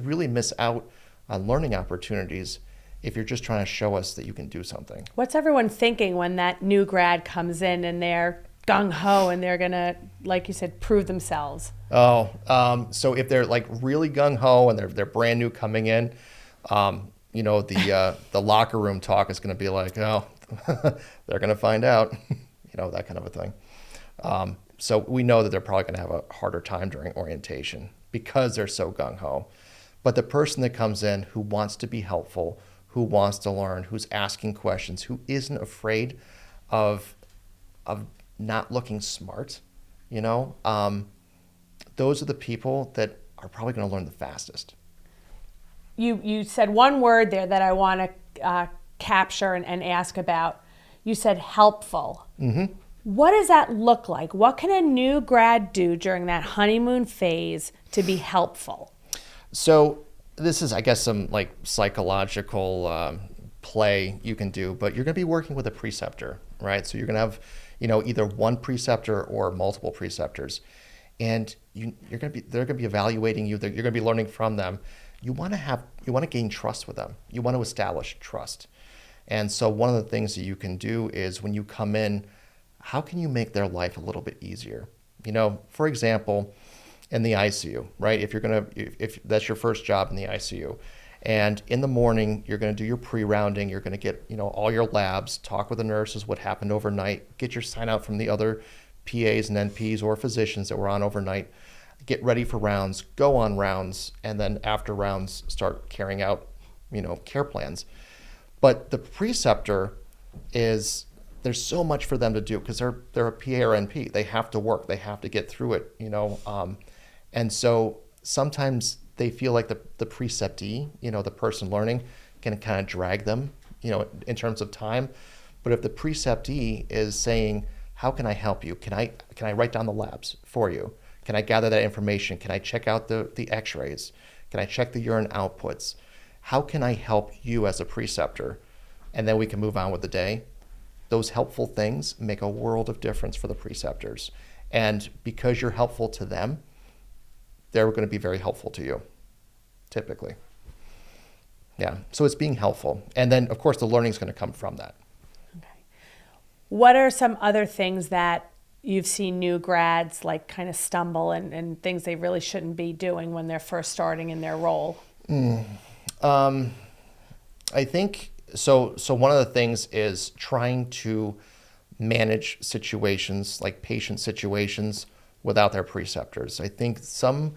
really miss out on learning opportunities if you're just trying to show us that you can do something.
What's everyone thinking when that new grad comes in and they're gung-ho and they're going to, like you said, prove themselves?
So if they're really gung-ho and they're brand new coming in, the locker room talk is going to be like, oh, they're going to find out, that kind of a thing. So we know that they're probably going to have a harder time during orientation because they're so gung-ho. But the person that comes in who wants to be helpful, who wants to learn, who's asking questions, who isn't afraid of not looking smart, those are the people that are probably going to learn the fastest.
You said one word there that I want to capture and ask about. You said helpful.
Mm-hmm.
What does that look like? What can a new grad do during that honeymoon phase to be helpful?
So this is, I guess, some like psychological play you can do, but you're going to be working with a preceptor, right? So you're going to have, either one preceptor or multiple preceptors, and they're going to be evaluating you. You're going to be learning from them. You want to gain trust with them. You want to establish trust. And so one of the things that you can do is when you come in, how can you make their life a little bit easier? For example, in the ICU, right? If that's your first job in the ICU, and in the morning you're going to do your pre-rounding, you're going to get all your labs, talk with the nurses, what happened overnight, get your sign out from the other PAs and NPs or physicians that were on overnight, get ready for rounds, go on rounds, and then after rounds start carrying out care plans. But the preceptor there's so much for them to do because they're a PA or NP. They have to work. They have to get through it, and so sometimes they feel like the preceptee, the person learning, can kind of drag them, in terms of time. But if the preceptee is saying, "How can I help you? Can I write down the labs for you? Can I gather that information? Can I check out the X-rays? Can I check the urine outputs? How can I help you as a preceptor?" And then we can move on with the day. Those helpful things make a world of difference for the preceptors. And because you're helpful to them, they're going to be very helpful to you, typically. Yeah, so it's being helpful. And then, of course, the learning is going to come from that.
Okay. What are some other things that you've seen new grads like kind of stumble and things they really shouldn't be doing when they're first starting in their role?
I think so one of the things is trying to manage situations like patient situations without their preceptors. I think some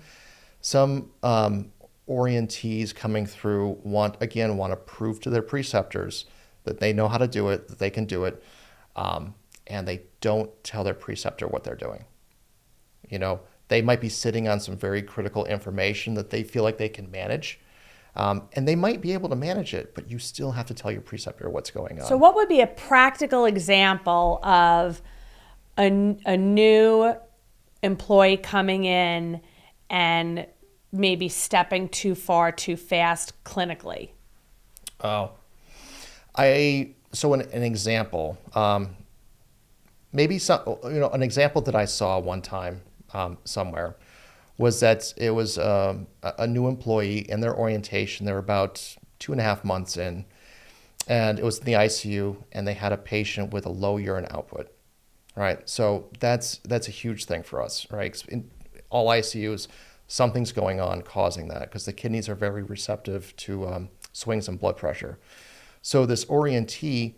orientees coming through want to prove to their preceptors that they know how to do it, that they can do it, and they don't tell their preceptor what they're doing. They might be sitting on some very critical information that they feel like they can manage. And they might be able to manage it, but you still have to tell your preceptor what's going on.
So what would be a practical example of a new employee coming in and maybe stepping too far, too fast clinically?
Oh, an example, maybe an example that I saw one time somewhere was that it was a new employee in their orientation. They were about 2.5 months in, and it was in the ICU, and they had a patient with a low urine output, right? So that's a huge thing for us, right? In all ICUs, something's going on causing that because the kidneys are very receptive to swings in blood pressure. So this orientee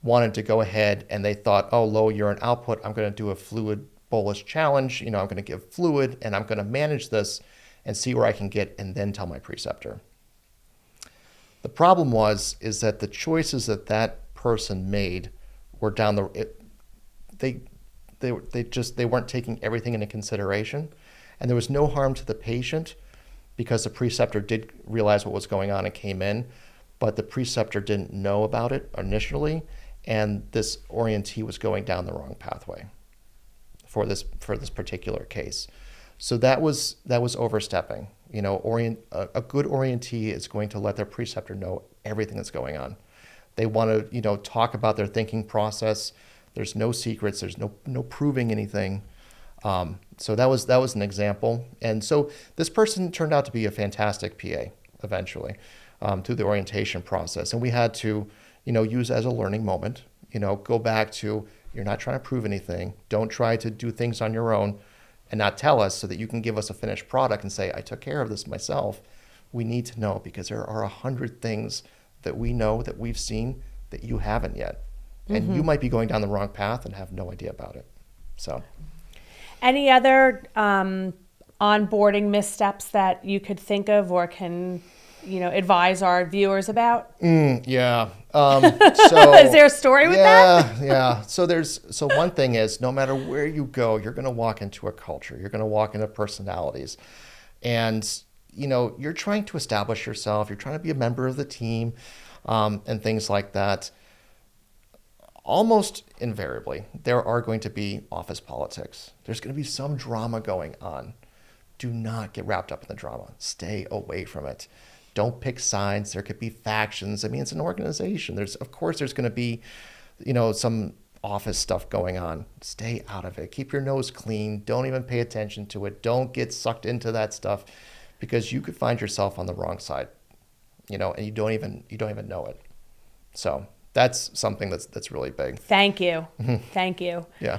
wanted to go ahead, and they thought, oh, low urine output, I'm going to do a fluid bolus challenge. I'm going to give fluid, and I'm going to manage this and see where I can get, and then tell my preceptor. The problem is that the choices that person made were they weren't taking everything into consideration, and there was no harm to the patient because the preceptor did realize what was going on and came in, but the preceptor didn't know about it initially, and this orientee was going down the wrong pathway for this particular case. So that was overstepping. A good orientee is going to let their preceptor know everything that's going on. They want to talk about their thinking process. There's no secrets. There's no proving anything. So that was an example. And so this person turned out to be a fantastic PA eventually through the orientation process. And we had to use as a learning moment. Go back to, you're not trying to prove anything. Don't try to do things on your own and not tell us so that you can give us a finished product and say, I took care of this myself. We need to know because there are 100 things that we know that we've seen that you haven't yet. And you might be going down the wrong path and have no idea about it. So,
any other onboarding missteps that you could think of or can, advise our viewers about?
Yeah.
Is there a story with that?
Yeah. So one thing is, no matter where you go, you're going to walk into a culture. You're going to walk into personalities. And, you're trying to establish yourself. You're trying to be a member of the team, and things like that. Almost invariably, there are going to be office politics. There's going to be some drama going on. Do not get wrapped up in the drama. Stay away from it. Don't pick sides. There could be factions. I mean, it's an organization. Of course, there's going to be, some office stuff going on. Stay out of it. Keep your nose clean. Don't even pay attention to it. Don't get sucked into that stuff, because you could find yourself on the wrong side, and you don't even know it. So that's something that's really big.
Thank you. Thank you.
Yeah.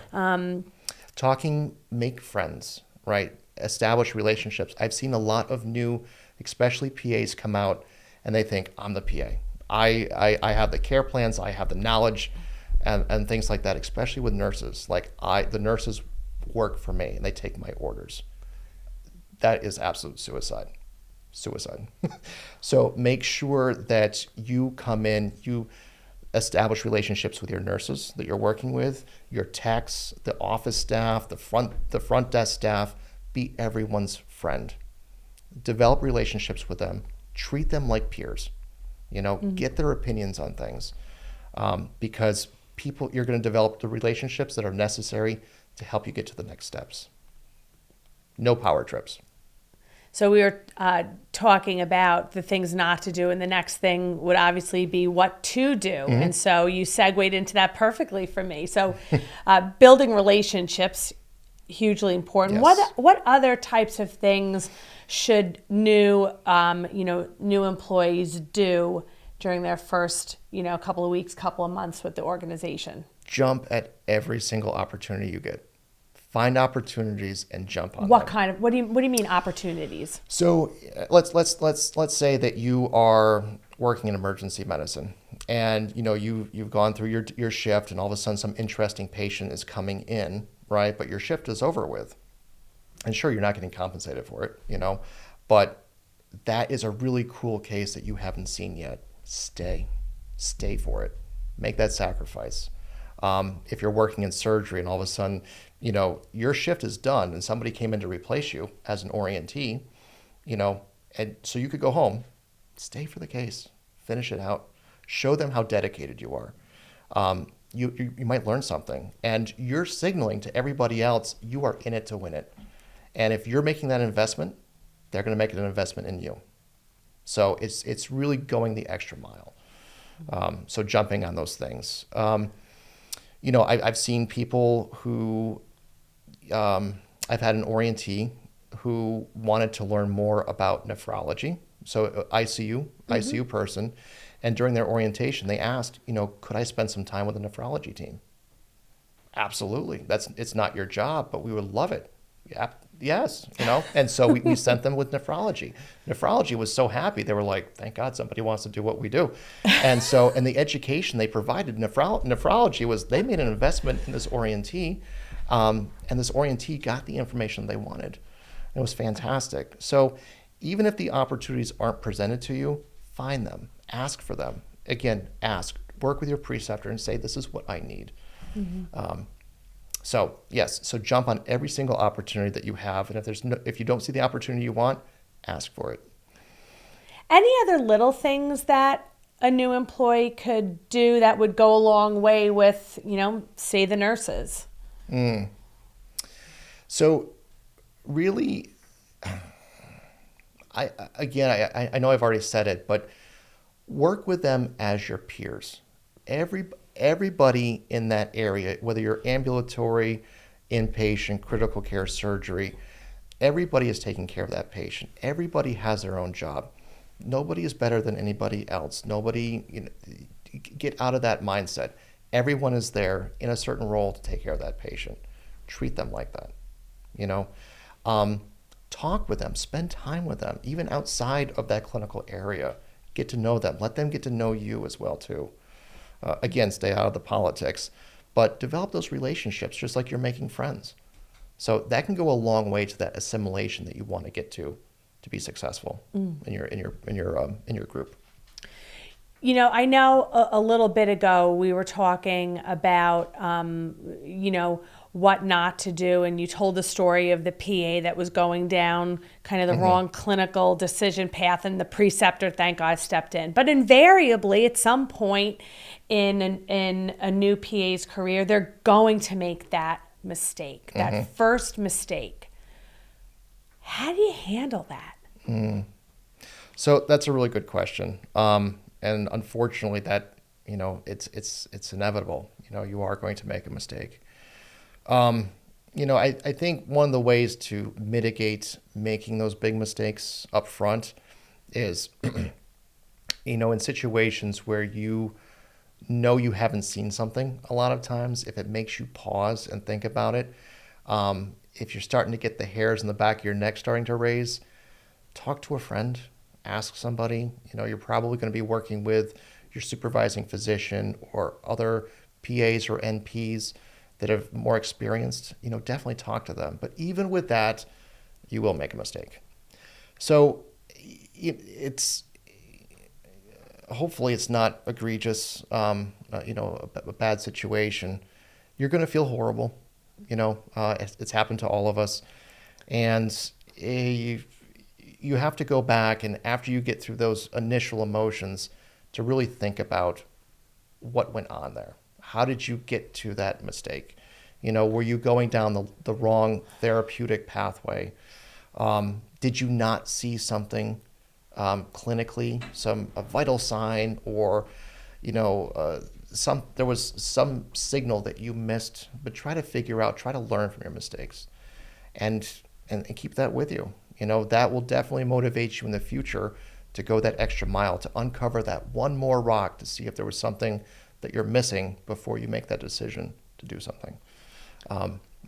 Talking, make friends, right? Establish relationships. I've seen a lot of new, especially PAs, come out and they think, I'm the PA. I have the care plans, I have the knowledge, and things like that, especially with nurses. Like the nurses work for me and they take my orders. That is absolute suicide. So make sure that you come in, you establish relationships with your nurses that you're working with, your techs, the office staff, the front desk staff. Be everyone's friend. Develop relationships with them. Treat them like peers. Get their opinions on things, because you're going to develop the relationships that are necessary to help you get to the next steps. No power trips.
So we were talking about the things not to do, and the next thing would obviously be what to do. Mm-hmm. And so you segued into that perfectly for me. So building relationships, hugely important. Yes. What other types of things should new employees do during their first, couple of weeks, couple of months with the organization?
Jump at every single opportunity you get. Find opportunities and jump on
what
them.
What do you mean opportunities?
So let's say that you are working in emergency medicine, and you've gone through your shift, and all of a sudden some interesting patient is coming in, right? But your shift is over with, and sure, you're not getting compensated for it, but that is a really cool case that you haven't seen yet. Stay for it. Make that sacrifice. If you're working in surgery and all of a sudden, your shift is done and somebody came in to replace you as an orientee, and so you could go home, stay for the case, finish it out, show them how dedicated you are. You might learn something, and you're signaling to everybody else you are in it to win it. And if you're making that investment, they're going to make an investment in you. So it's really going the extra mile. So jumping on those things. I've seen people who, I've had an orientee who wanted to learn more about nephrology. So ICU person. And during their orientation, they asked, could I spend some time with the nephrology team? Absolutely. It's not your job, but we would love it. Yeah, yes, And so we sent them with nephrology. Nephrology was so happy. They were like, thank God somebody wants to do what we do. And the education they provided, nephrology was, they made an investment in this orientee, and this orientee got the information they wanted. It was fantastic. So even if the opportunities aren't presented to you, find them, ask for them. Again, ask, work with your preceptor and say, this is what I need. Mm-hmm. So jump on every single opportunity that you have, and if you don't see the opportunity you want, ask for it.
Any other little things that a new employee could do that would go a long way with, say, the nurses?
So really, I know I've already said it, but work with them as your peers. Everybody in that area, whether you're ambulatory, inpatient, critical care, surgery, everybody is taking care of that patient. Everybody has their own job. Nobody is better than anybody else. Get out of that mindset. Everyone is there in a certain role to take care of that patient. Treat them like that. Talk with them, spend time with them, even outside of that clinical area. Get to know them. Let them get to know you as well too. Again, stay out of the politics, but develop those relationships just like you're making friends. So that can go a long way to that assimilation that you want to get to be successful in your group.
I know a little bit ago we were talking about, what not to do. And you told the story of the PA that was going down kind of the wrong clinical decision path, and the preceptor, thank God, stepped in. But invariably, at some point in a new PA's career, they're going to make that mistake, that first mistake. How do you handle that?
So that's a really good question. And unfortunately that, it's inevitable. You are going to make a mistake. I think one of the ways to mitigate making those big mistakes up front is, in situations where you haven't seen something a lot of times, if it makes you pause and think about it, if you're starting to get the hairs in the back of your neck starting to raise, talk to a friend, ask somebody. You're probably going to be working with your supervising physician or other PAs or NPs that have more experienced. Definitely talk to them. But even with that, you will make a mistake. So hopefully it's not egregious, a bad situation. You're going to feel horrible. It's happened to all of us. And you have to go back, and after you get through those initial emotions, to really think about what went on there. How did you get to that mistake? Were you going down the wrong therapeutic pathway? Did you not see something clinically, a vital sign, or there was some signal that you missed? But try to learn from your mistakes, and keep that with you. That will definitely motivate you in the future to go that extra mile, to uncover that one more rock, to see if there was something that you're missing before you make that decision to do something.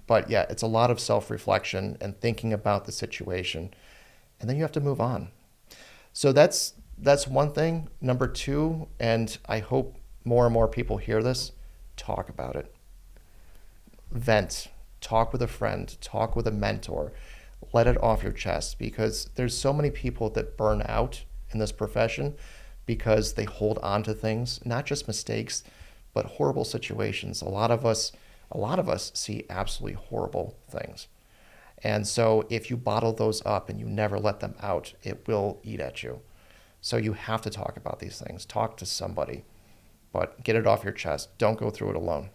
But yeah, it's a lot of self-reflection and thinking about the situation, and then you have to move on. So that's one thing. Number two, and I hope more and more people hear this, talk about it. Vent. Talk with a friend. Talk with a mentor. Let it off your chest, because there's so many people that burn out in this profession because they hold on to things, not just mistakes, but horrible situations. A lot of us see absolutely horrible things. And so if you bottle those up and you never let them out, it will eat at you. So you have to talk about these things. Talk to somebody, but get it off your chest. Don't go through it alone.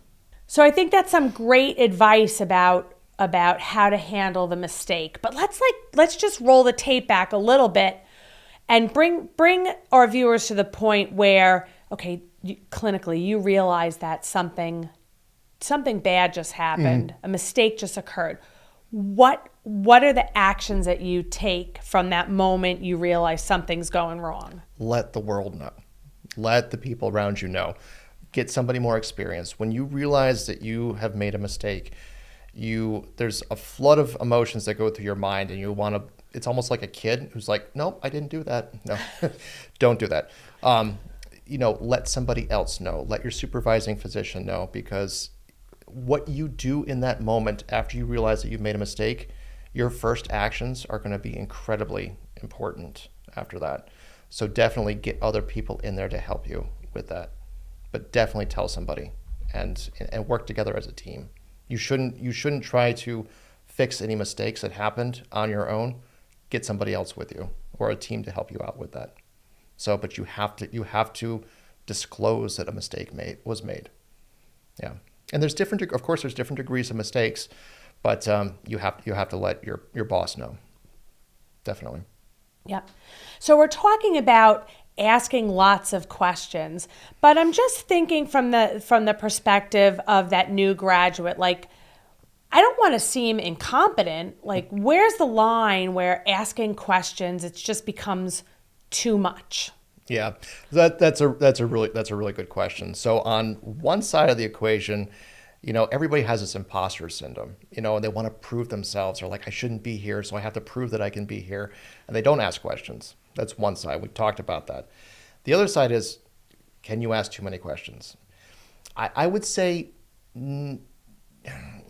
So I think that's some great advice about how to handle the mistake. But let's just roll the tape back a little bit and bring our viewers to the point where, okay, clinically you realize that something bad just happened, a mistake just occurred. What are the actions that you take from that moment you realize something's going wrong?
Let the world know. Let the people around you know. Get somebody more experienced. When you realize that you have made a mistake, there's a flood of emotions that go through your mind, and it's almost like a kid who's like, nope, I didn't do that. No, don't do that. Let somebody else know. Let your supervising physician know, because what you do in that moment after you realize that you've made a mistake, your first actions are going to be incredibly important after that. So definitely get other people in there to help you with that. But definitely tell somebody and work together as a team. You shouldn't try to fix any mistakes that happened on your own. Get somebody else with you or a team to help you out with that. But you have to disclose that a mistake was made. Yeah. And there's different degrees of mistakes, but you have to let your boss know. Definitely.
Yep. So we're talking about asking lots of questions, but I'm just thinking from the perspective of that new graduate, like, I don't want to seem incompetent. Like, where's the line where asking questions, it just becomes too much?
Yeah, that's a really good question. So on one side of the equation, everybody has this imposter syndrome, and they want to prove themselves. They're like, I shouldn't be here, so I have to prove that I can be here. And they don't ask questions. That's one side. We talked about that. The other side is, can you ask too many questions? I would say,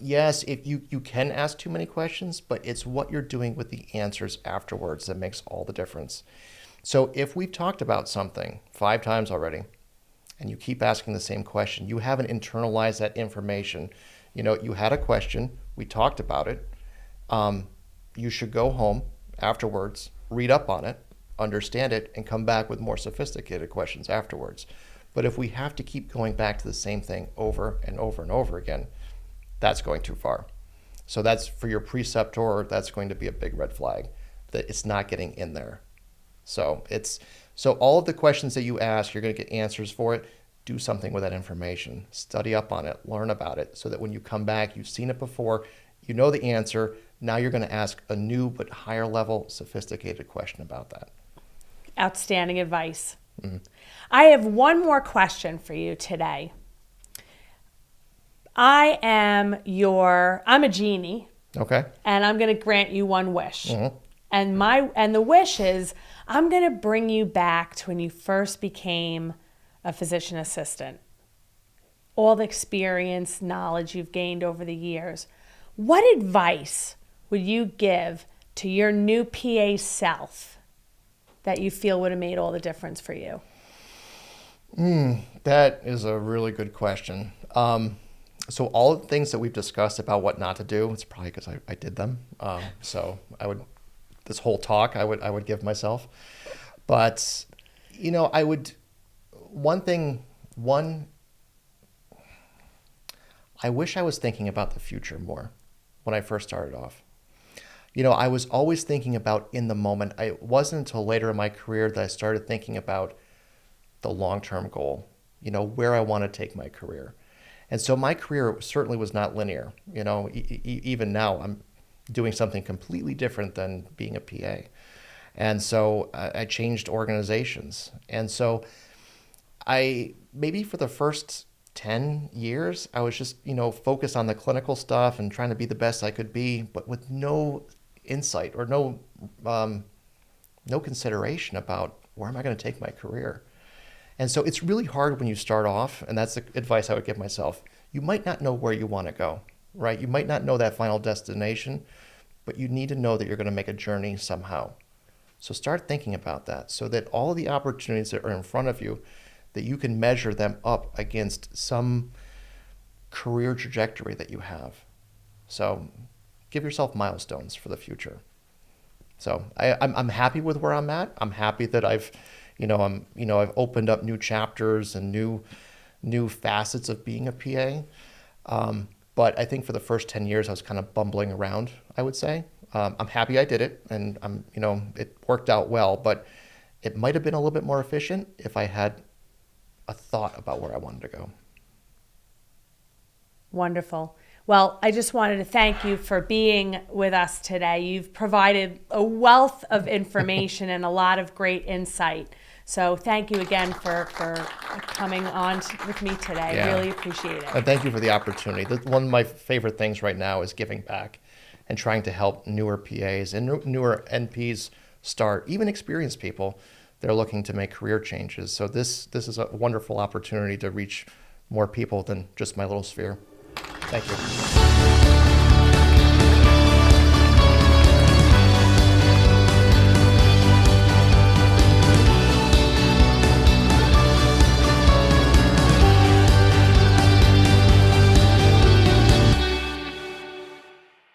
yes, if you can ask too many questions, but it's what you're doing with the answers afterwards that makes all the difference. So if we've talked about something 5 times already, and you keep asking the same question, you haven't internalized that information. You had a question, we talked about it. You should go home afterwards, read up on it, understand it, and come back with more sophisticated questions afterwards. But if we have to keep going back to the same thing over and over and over again, that's going too far. So that's for your preceptor, that's going to be a big red flag, that it's not getting in there. So all of the questions that you ask, you're going to get answers for it. Do something with that information. Study up on it, learn about it, so that when you come back, you've seen it before, you know the answer. Now you're going to ask a new but higher level, sophisticated question about that.
Outstanding advice. Mm-hmm. I have one more question for you today. I'm a genie.
Okay.
And I'm going to grant you one wish.
Mm-hmm.
And the wish is, I'm going to bring you back to when you first became a physician assistant. All the experience, knowledge you've gained over the years. What advice would you give to your new PA self that you feel would have made all the difference for you?
That is a really good question. So all the things that we've discussed about what not to do, it's probably because I did them. So this whole talk I would give myself. But, I wish I was thinking about the future more when I first started off. I was always thinking about in the moment. It wasn't until later in my career that I started thinking about the long-term goal, where I want to take my career. And so my career certainly was not linear. Even now I'm doing something completely different than being a PA. And so I changed organizations. And so maybe for the first 10 years, I was just, focused on the clinical stuff and trying to be the best I could be, but with no insight or no consideration about where am I going to take my career. And so it's really hard when you start off, and that's the advice I would give myself. You might not know where you want to go, right? You might not know that final destination, but you need to know that you're going to make a journey somehow. So start thinking about that so that all the opportunities that are in front of you, that you can measure them up against some career trajectory that you have. So give yourself milestones for the future. So I'm happy with where I'm at. I'm happy that I've opened up new chapters and new facets of being a PA. But I think for the first 10 years, I was kind of bumbling around, I would say. I'm happy I did it, and it worked out well, but it might have been a little bit more efficient if I had a thought about where I wanted to go.
Wonderful. Well, I just wanted to thank you for being with us today. You've provided a wealth of information and a lot of great insight. So thank you again for coming on with me today.
Yeah.
Really appreciate it.
And thank you for the opportunity. One of my favorite things right now is giving back and trying to help newer PAs and newer NPs start, even experienced people. They're looking to make career changes. So this is a wonderful opportunity to reach more people than just my little sphere. Thank you.